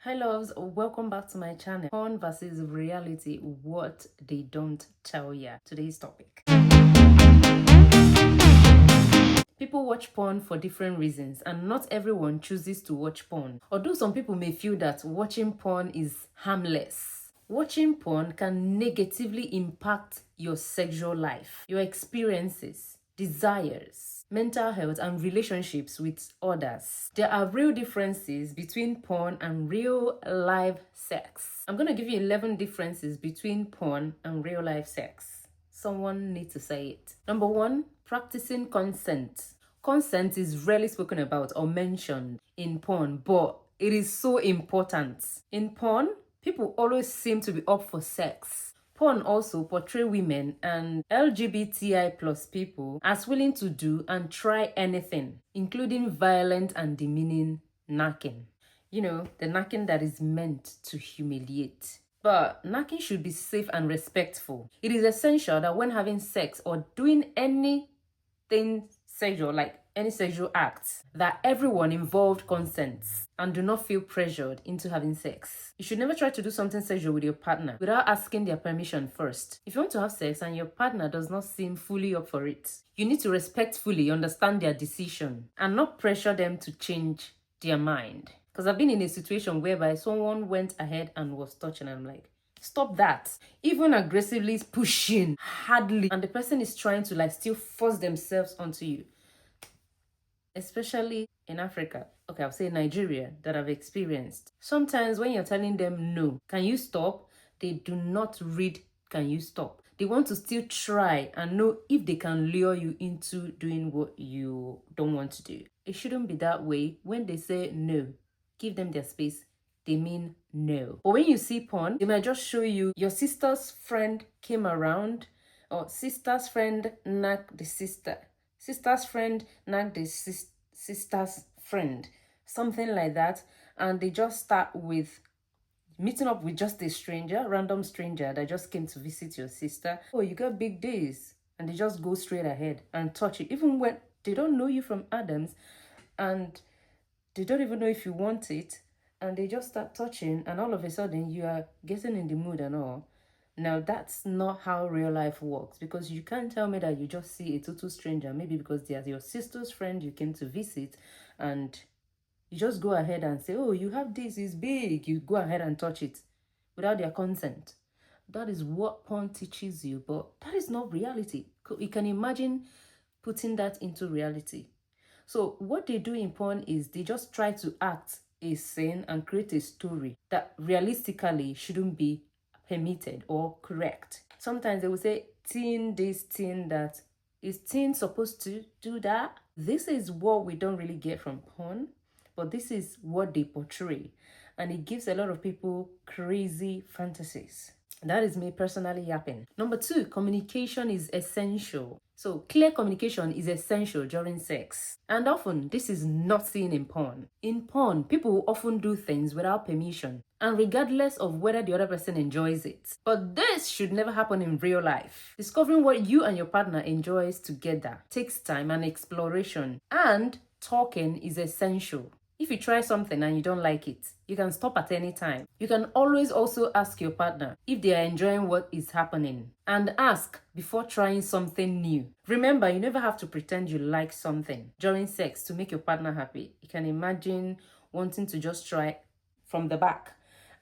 Hi loves, welcome back to my channel. Porn versus reality, what they don't tell ya. Today's topic. People watch porn for different reasons and not everyone chooses to watch porn. Although some people may feel that watching porn is harmless. Watching porn can negatively impact your sexual life, your experiences, desires, mental health, and relationships with others. There are real differences between porn and real life sex. I'm going to give you 11 differences between porn and real life sex. Someone needs to say it. Number 1, practicing consent. Consent is rarely spoken about or mentioned in porn, but it is so important. In porn, people always seem to be up for sex. Porn also portray women and LGBTI plus people as willing to do and try anything, including violent and demeaning knacking. You know, the knacking that is meant to humiliate. But knacking should be safe and respectful. It is essential that when having sex or doing anything sexual, like any sexual acts, that everyone involved consents and do not feel pressured into having sex. You should never try to do something sexual with your partner without asking their permission first. If you want to have sex and your partner does not seem fully up for it, you need to respectfully understand their decision and not pressure them to change their mind. Because I've been in a situation whereby someone went ahead and was touching and I'm like, stop that. Even aggressively pushing hardly, and the person is trying to still force themselves onto you. Especially in Africa, okay, I'll say Nigeria, that I've experienced. Sometimes when you're telling them no, can you stop? They do not read, can you stop? They want to still try and know if they can lure you into doing what you don't want to do. It shouldn't be that way. When they say no, give them their space. They mean no. But when you see porn, they might just show you your sister's friend came around, or sister's friend nagged the sister. Sister's friend nagged the sister's friend. Something like that. And they just start with meeting up with just a stranger, random stranger that just came to visit your sister. Oh, you got big days. And they just go straight ahead and touch you. Even when they don't know you from Adams and they don't even know if you want it. And they just start touching and all of a sudden you are getting in the mood and all. Now, that's not how real life works, because you can't tell me that you just see a total stranger, maybe because they are your sister's friend you came to visit, and you just go ahead and say, oh, you have this, it's big. You go ahead and touch it without their consent. That is what porn teaches you, but that is not reality. You can imagine putting that into reality. So what they do in porn is they just try to act a scene and create a story that realistically shouldn't be permitted or correct. Sometimes they will say, teen this, teen that. Is teen supposed to do that? This is what we don't really get from porn, but this is what they portray. And it gives a lot of people crazy fantasies. That is me personally yapping. Number 2, communication is essential. So clear communication is essential during sex. And often this is not seen in porn. In porn, people often do things without permission and regardless of whether the other person enjoys it. But this should never happen in real life. Discovering what you and your partner enjoys together takes time and exploration, and talking is essential. If you try something and you don't like it, you can stop at any time. You can always also ask your partner if they are enjoying what is happening, and ask before trying something new. Remember, you never have to pretend you like something during sex to make your partner happy. You can imagine wanting to just try from the back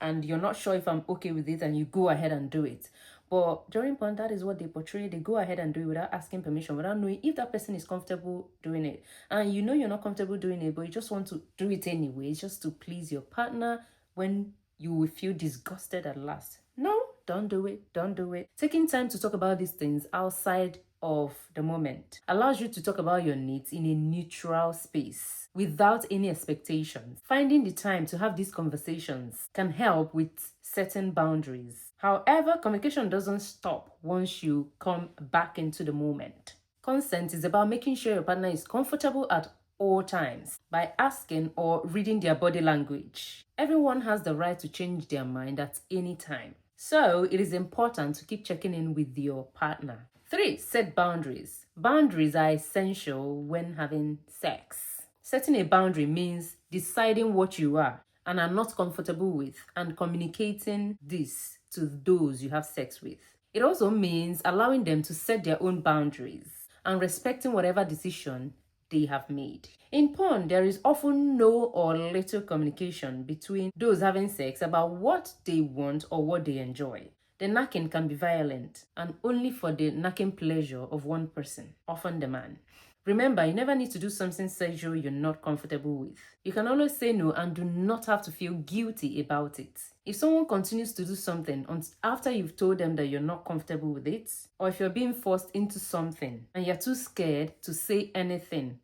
and you're not sure if I'm okay with it and you go ahead and do it. But during porn, that is what they portray. They go ahead and do it without asking permission, without knowing if that person is comfortable doing it. And you know you're not comfortable doing it, but you just want to do it anyway, just to please your partner when you will feel disgusted at last. No, don't do it. Don't do it. Taking time to talk about these things outside of the moment allows you to talk about your needs in a neutral space without any expectations. Finding the time to have these conversations can help with setting boundaries. However, communication doesn't stop once you come back into the moment. Consent is about making sure your partner is comfortable at all times by asking or reading their body language. Everyone has the right to change their mind at any time. So it is important to keep checking in with your partner. 3, set boundaries. Boundaries are essential when having sex. Setting a boundary means deciding what you are and are not comfortable with, and communicating this to those you have sex with. It also means allowing them to set their own boundaries and respecting whatever decision they have made. In porn, there is often no or little communication between those having sex about what they want or what they enjoy. The knacking can be violent and only for the knacking pleasure of one person, often the man. Remember, you never need to do something sexual you're not comfortable with. You can always say no and do not have to feel guilty about it. If someone continues to do something after you've told them that you're not comfortable with it, or if you're being forced into something and you're too scared to say anything,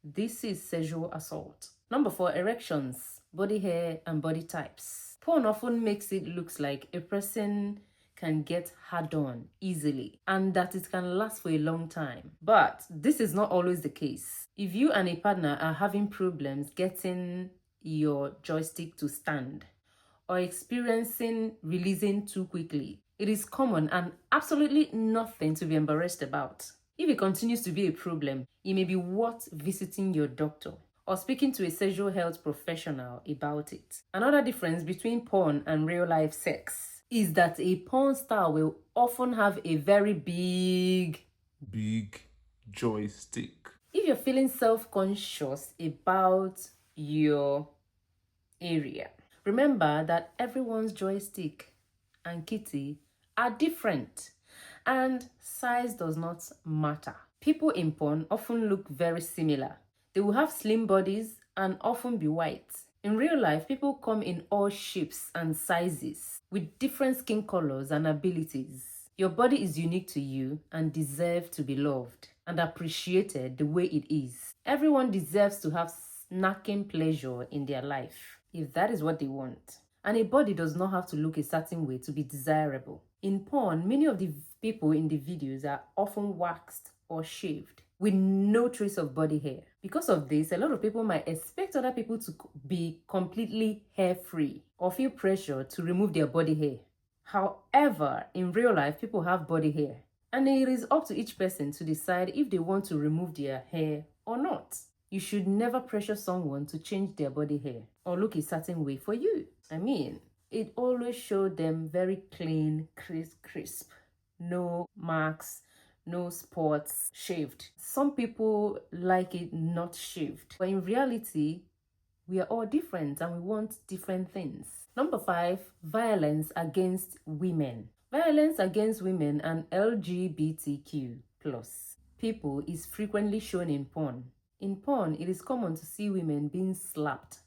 this is sexual assault. Number 4, erections, body hair, and body types. Porn often makes it look like a person can get hard on easily and that it can last for a long time. But this is not always the case. If you and a partner are having problems getting your joystick to stand or experiencing releasing too quickly, it is common and absolutely nothing to be embarrassed about. If it continues to be a problem, it may be worth visiting your doctor or speaking to a sexual health professional about it. Another difference between porn and real life sex is that a porn star will often have a very big joystick. If you're feeling self-conscious about your area, remember that everyone's joystick and kitty are different and size does not matter. People in porn often look very similar. They will have slim bodies and often be white. In real life, people come in all shapes and sizes with different skin colors and abilities. Your body is unique to you and deserves to be loved and appreciated the way it is. Everyone deserves to have snacking pleasure in their life, if that is what they want. And a body does not have to look a certain way to be desirable. In porn, many of the people in the videos are often waxed or shaved with no trace of body hair. Because of this, a lot of people might expect other people to be completely hair-free or feel pressure to remove their body hair. However, in real life, people have body hair, and it is up to each person to decide if they want to remove their hair or not. You should never pressure someone to change their body hair or look a certain way for you. I mean, it always showed them very clean, crisp, no marks, no spots, shaved. Some people like it not shaved, but in reality, we are all different and we want different things. Number 5, violence against women. Violence against women and LGBTQ plus people is frequently shown in porn. In porn, it is common to see women being slapped,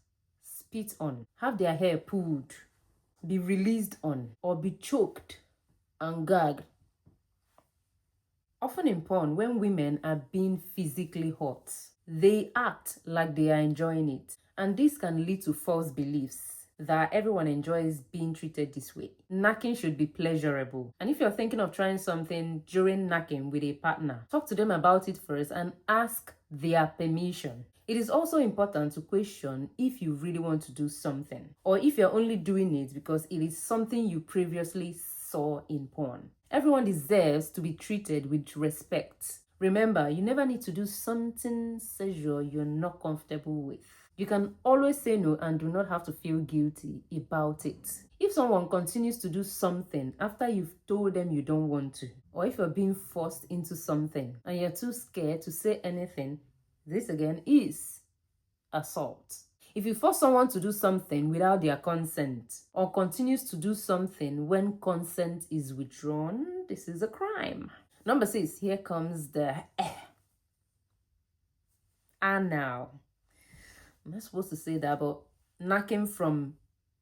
spit on, have their hair pulled, be released on, or be choked and gagged. Often in porn, when women are being physically hurt, they act like they are enjoying it. And this can lead to false beliefs that everyone enjoys being treated this way. Knacking should be pleasurable. And if you're thinking of trying something during knacking with a partner, talk to them about it first and ask their permission. It is also important to question if you really want to do something, or if you're only doing it because it is something you previously saw in porn. Everyone deserves to be treated with respect. Remember, you never need to do something sexual you're not comfortable with. You can always say no and do not have to feel guilty about it. If someone continues to do something after you've told them you don't want to, or if you're being forced into something and you're too scared to say anything, this again is assault. If you force someone to do something without their consent, or continues to do something when consent is withdrawn, this is a crime. Number 6, here comes the and now. I'm not supposed to say that, but knacking from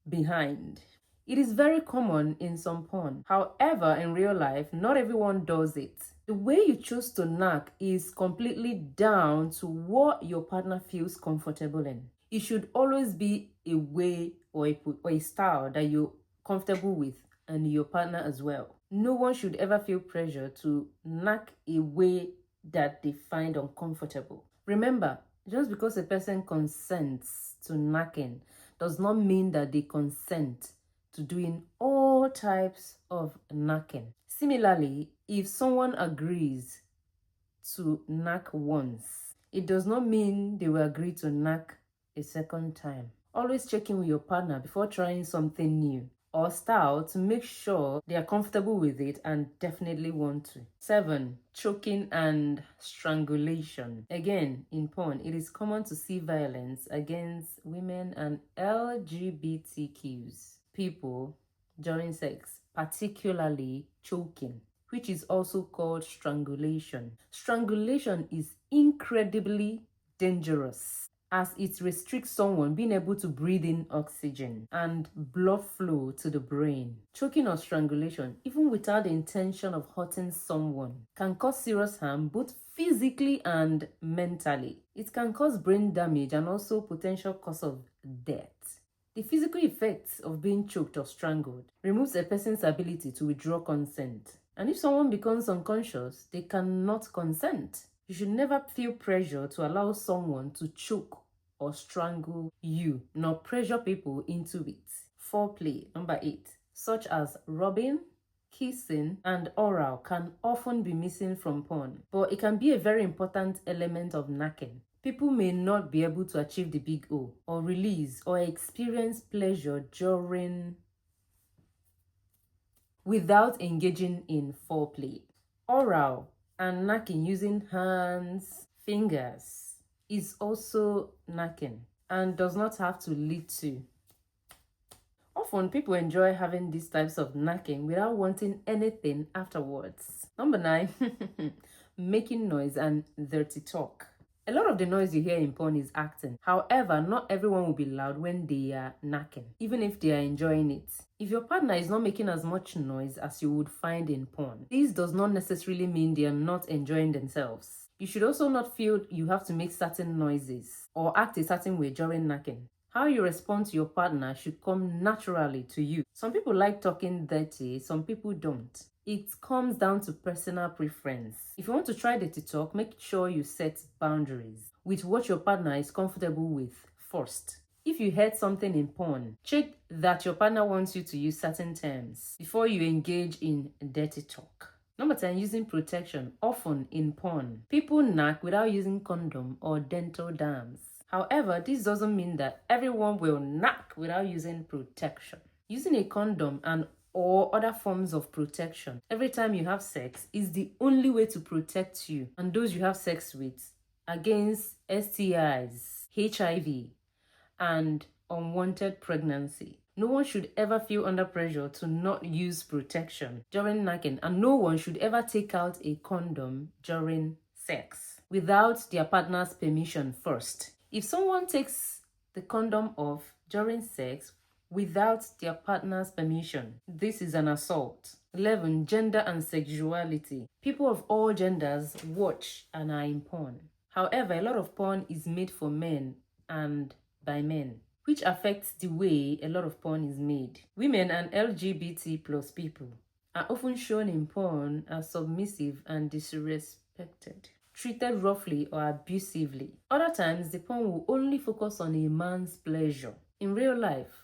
behind. It is very common in some porn. However, in real life, not everyone does it. The way you choose to knack is completely down to what your partner feels comfortable in. It should always be a way or a style that you're comfortable with and your partner as well. No one should ever feel pressure to knack a way that they find uncomfortable. Remember, just because a person consents to knacking does not mean that they consent to doing all types of knacking. Similarly, if someone agrees to knack once, it does not mean they will agree to knack a second time Always check in with your partner before trying something new or style to make sure they are comfortable with it and definitely want to. 7. Choking and strangulation. Again, in porn, it is common to see violence against women and LGBTQs people during sex, particularly choking, which is also called strangulation. Strangulation is incredibly dangerous as it restricts someone being able to breathe in oxygen and blood flow to the brain. Choking or strangulation, even without the intention of hurting someone, can cause serious harm both physically and mentally. It can cause brain damage and also potential cause of death. The physical effects of being choked or strangled removes a person's ability to withdraw consent. And if someone becomes unconscious, they cannot consent. You should never feel pressure to allow someone to choke or strangle you, nor pressure people into it. Foreplay, number 8, such as rubbing, kissing, and oral can often be missing from porn, but it can be a very important element of knacking. People may not be able to achieve the big O or release or experience pleasure during without engaging in foreplay. Oral and knacking using hands, fingers is also knacking and does not have to lead to. Often people enjoy having these types of knacking without wanting anything afterwards. Number 9, making noise and dirty talk. A lot of the noise you hear in porn is acting. However, not everyone will be loud when they are knacking, even if they are enjoying it. If your partner is not making as much noise as you would find in porn, this does not necessarily mean they are not enjoying themselves. You should also not feel you have to make certain noises or act a certain way during knacking. How you respond to your partner should come naturally to you. Some people like talking dirty, some people don't. It comes down to personal preference. If you want to try dirty talk, make sure you set boundaries with what your partner is comfortable with first. If you heard something in porn, check that your partner wants you to use certain terms before you engage in dirty talk. Number 10, using protection, often in porn. People knack without using condom or dental dams. However, this doesn't mean that everyone will knack without using protection. Using a condom and or other forms of protection every time you have sex is the only way to protect you and those you have sex with against STIs, HIV, and unwanted pregnancy. No one should ever feel under pressure to not use protection during knacking, and no one should ever take out a condom during sex without their partner's permission first. If someone takes the condom off during sex without their partner's permission, this is an assault. 11. Gender and sexuality. People of all genders watch and are in porn. However, a lot of porn is made for men and by men, which affects the way a lot of porn is made. Women and LGBT plus people are often shown in porn as submissive and disrespected, treated roughly or abusively. Other times, the porn will only focus on a man's pleasure. In real life,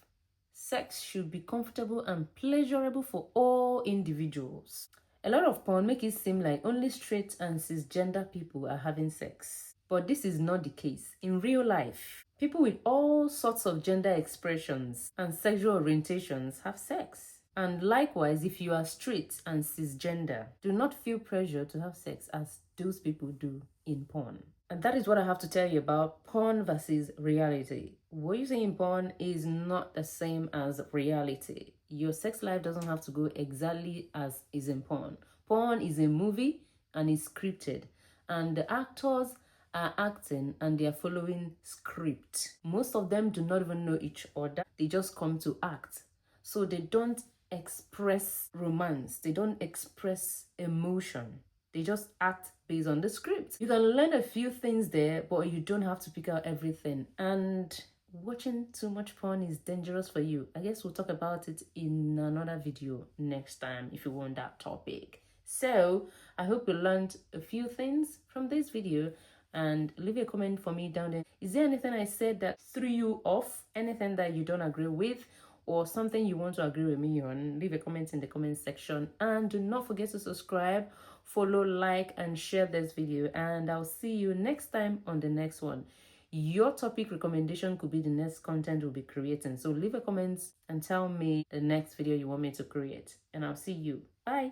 sex should be comfortable and pleasurable for all individuals. A lot of porn make it seem like only straight and cisgender people are having sex. But this is not the case. In real life, people with all sorts of gender expressions and sexual orientations have sex. And likewise, if you are straight and cisgender, do not feel pressure to have sex as those people do in porn. And that is what I have to tell you about porn versus reality. What you see in porn is not the same as reality. Your sex life doesn't have to go exactly as is in porn. Porn is a movie and it's scripted. And the actors are acting and they are following script. Most of them do not even know each other. They just come to act. So they don't express romance. They don't express emotion. They just act based on the script. You can learn a few things there, but you don't have to pick out everything. And watching too much porn is dangerous for you. I guess we'll talk about it in another video next time if you want that topic. So I hope you learned a few things from this video, and leave a comment for me down there. Is there anything I said that threw you off? Anything that you don't agree with? Or something you want to agree with me on? Leave a comment in the comment section, and do not forget to subscribe, follow, like, and share this video, and I'll see you next time on the next one. your topic recommendation could be the next content we'll be creating. So leave a comment and tell me the next video you want me to create, and I'll see you. Bye.